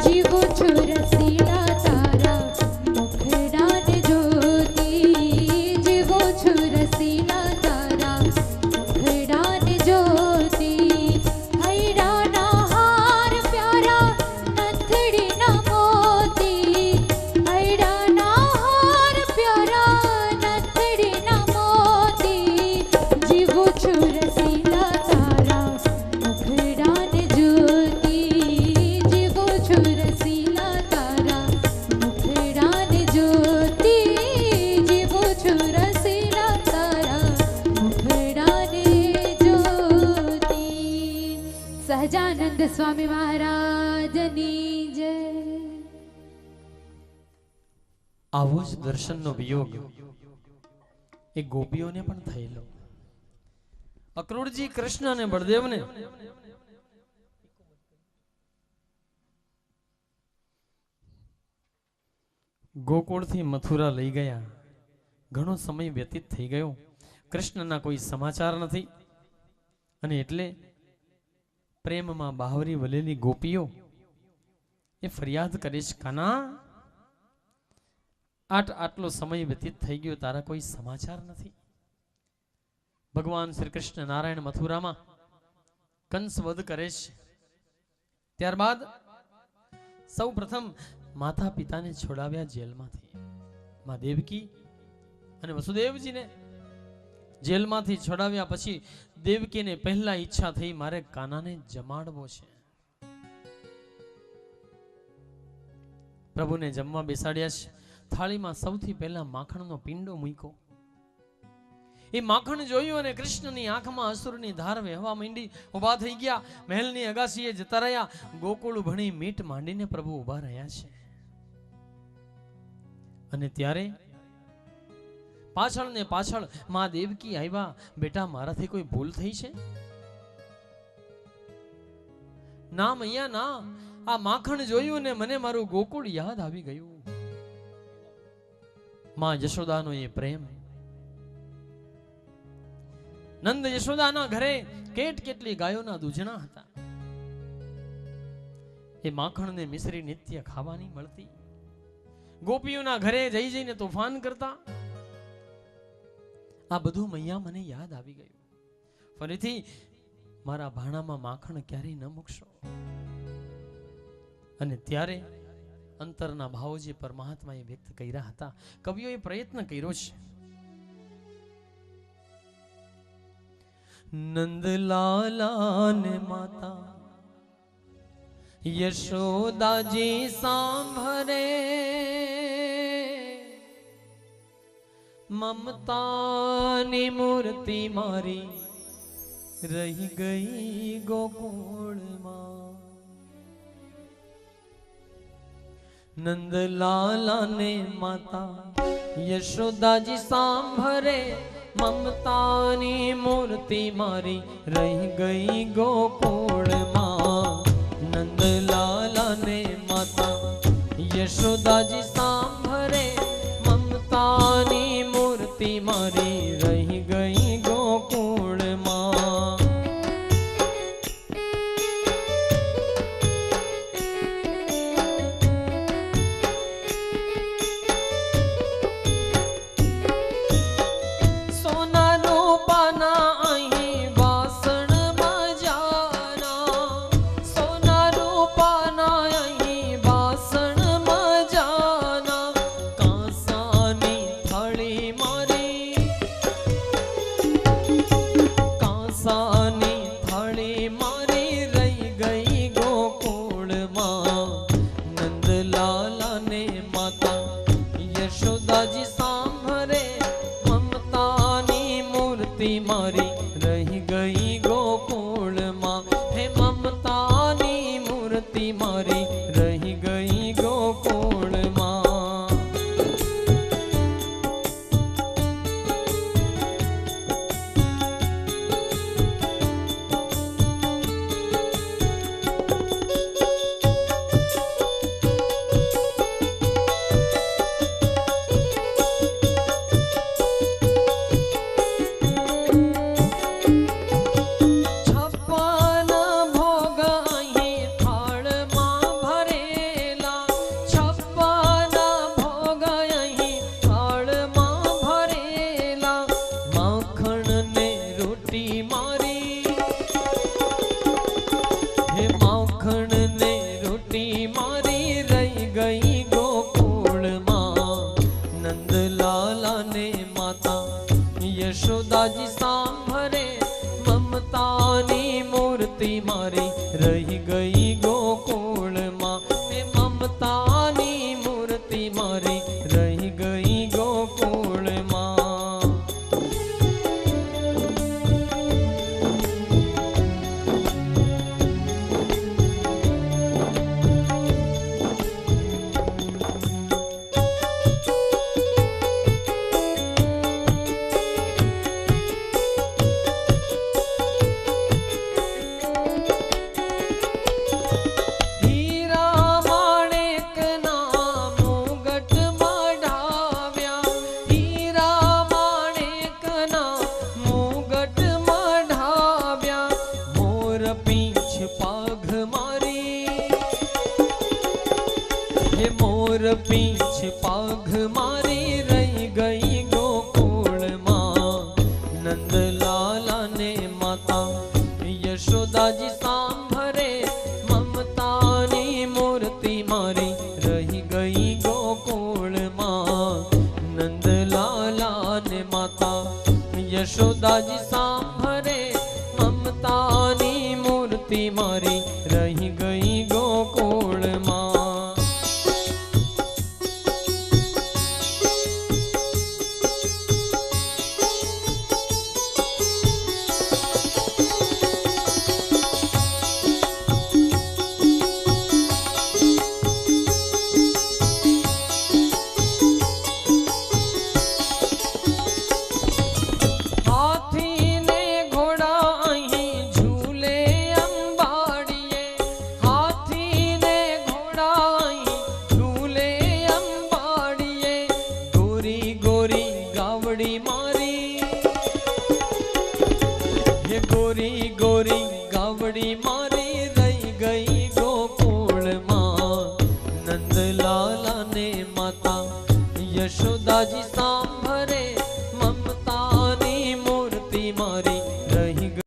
જીવો છું રસીલા તારા મુખડાને જોતી જીવો છું રસીલા તારા મુખડાને જોતી હૈરાના હાર પ્યારા નથડીના મોતી હૈરાના હાર પ્યારા નથડીના મોતી જીવો છું રસીલા તારા મુખડાને જોતી જીવો છું રસીલા તારા મુખડાને જોતી જીવો છું રસીલા તારા મુખડાને જોતી સહજાનંદ સ્વામી મહારાજની જય આવો જ દર્શનનો વિયોગ એ ગોપીઓને પણ થયેલો. અક્રૂરજી કૃષ્ણ અને બળદેવને ગોકુળથી મથુરા લઈ ગયા. ઘણો સમય વ્યતીત થઈ ગયો. કૃષ્ણના કોઈ સમાચાર નથી અને એટલે પ્રેમમાં બાવરી વલેલી ગોપીઓ એ ફરિયાદ કરે છે, કાના આટલો સમય વ્યતીત થઈ ગયો, તારા કોઈ સમાચાર નથી. ભગવાન શ્રી કૃષ્ણ નારાયણ મથુરામાં કંસ વધ કરે છે. ત્યારબાદ સૌ પ્રથમ માતા પિતાને છોડાવ્યા જેલમાંથી. માં દેવકી અને વસુદેવજીને જેલમાંથી છોડાવ્યા પછી દેવકીને પહેલા ઈચ્છા થઈ, મારે કાનાને જમાડવો છે. પ્રભુને જમવા બેસાડ્યા છે. થાળીમાં સૌથી પહેલા માખણનો પિંડો મૂક્યો. એ માખણ જોયું અને કૃષ્ણની આંખમાં અસુરની ધાર વહેવા માંડી. ઉભા થઈ ગયા, મહેલની અગાસીએ જતા રહ્યા. ગોકુળ ભણી મીટ માંડીને પ્રભુ ઉભા રહ્યા છે. અને ત્યારે પાછળ ને પાછળ માં દેવકી આવ્યા, બેટા મારાથી કોઈ ભૂલ થઈ છે? ના મૈયા ના, આ માખણ જોયું ને મને મારું ગોકુળ યાદ આવી ગયું. માં યશોદાનો એ પ્રેમ. નંદ યશોદાના ઘરે કેટલી ગાયોના દૂધણા હતા. એ માખણને મિશ્રી નિત્ય ખાવાની મળતી. ગોપીઓના ઘરે જઈ જઈને તોફાન કરતા. આ બધું મૈયા મને યાદ આવી ગયું. ફરીથી મારા ભાણામાં માખણ ક્યારેય ન મૂકશો. અને ત્યારે અંતરના ભાવો જે પરમાત્માએ વ્યક્ત કર્યા હતા, કવિઓએ પ્રયત્ન કર્યો છે. નંદલાલા ને માતા યશોદાજી સાંભરે, મમતાની મૂર્તિ મારી રહી ગઈ ગોકુળમાં. નંદલાલા ને માતા યશોદાજી સાંભરે, મમતાની મૂર્તિ મારી રહી ગઈ ગોકુળમાં. નંદલાલા ને માતા યશોદાજી સાંભરે, મમતાની મૂર્તિ મારી રહી ગઈ ગોકુળમાં. हे मोर पीछ पाघ मारी रही गई गोकुल मां नंद लाला ने माता यशोदा जी सांभरे ममता नी मूर्ति मारी रही गई गोकुल मां नंद लाला ने माता यशोदा जी सांभरे ममता नी मूर्ति मारी रही गई गोकुल मां। गोरी गोरी गावड़ी मारी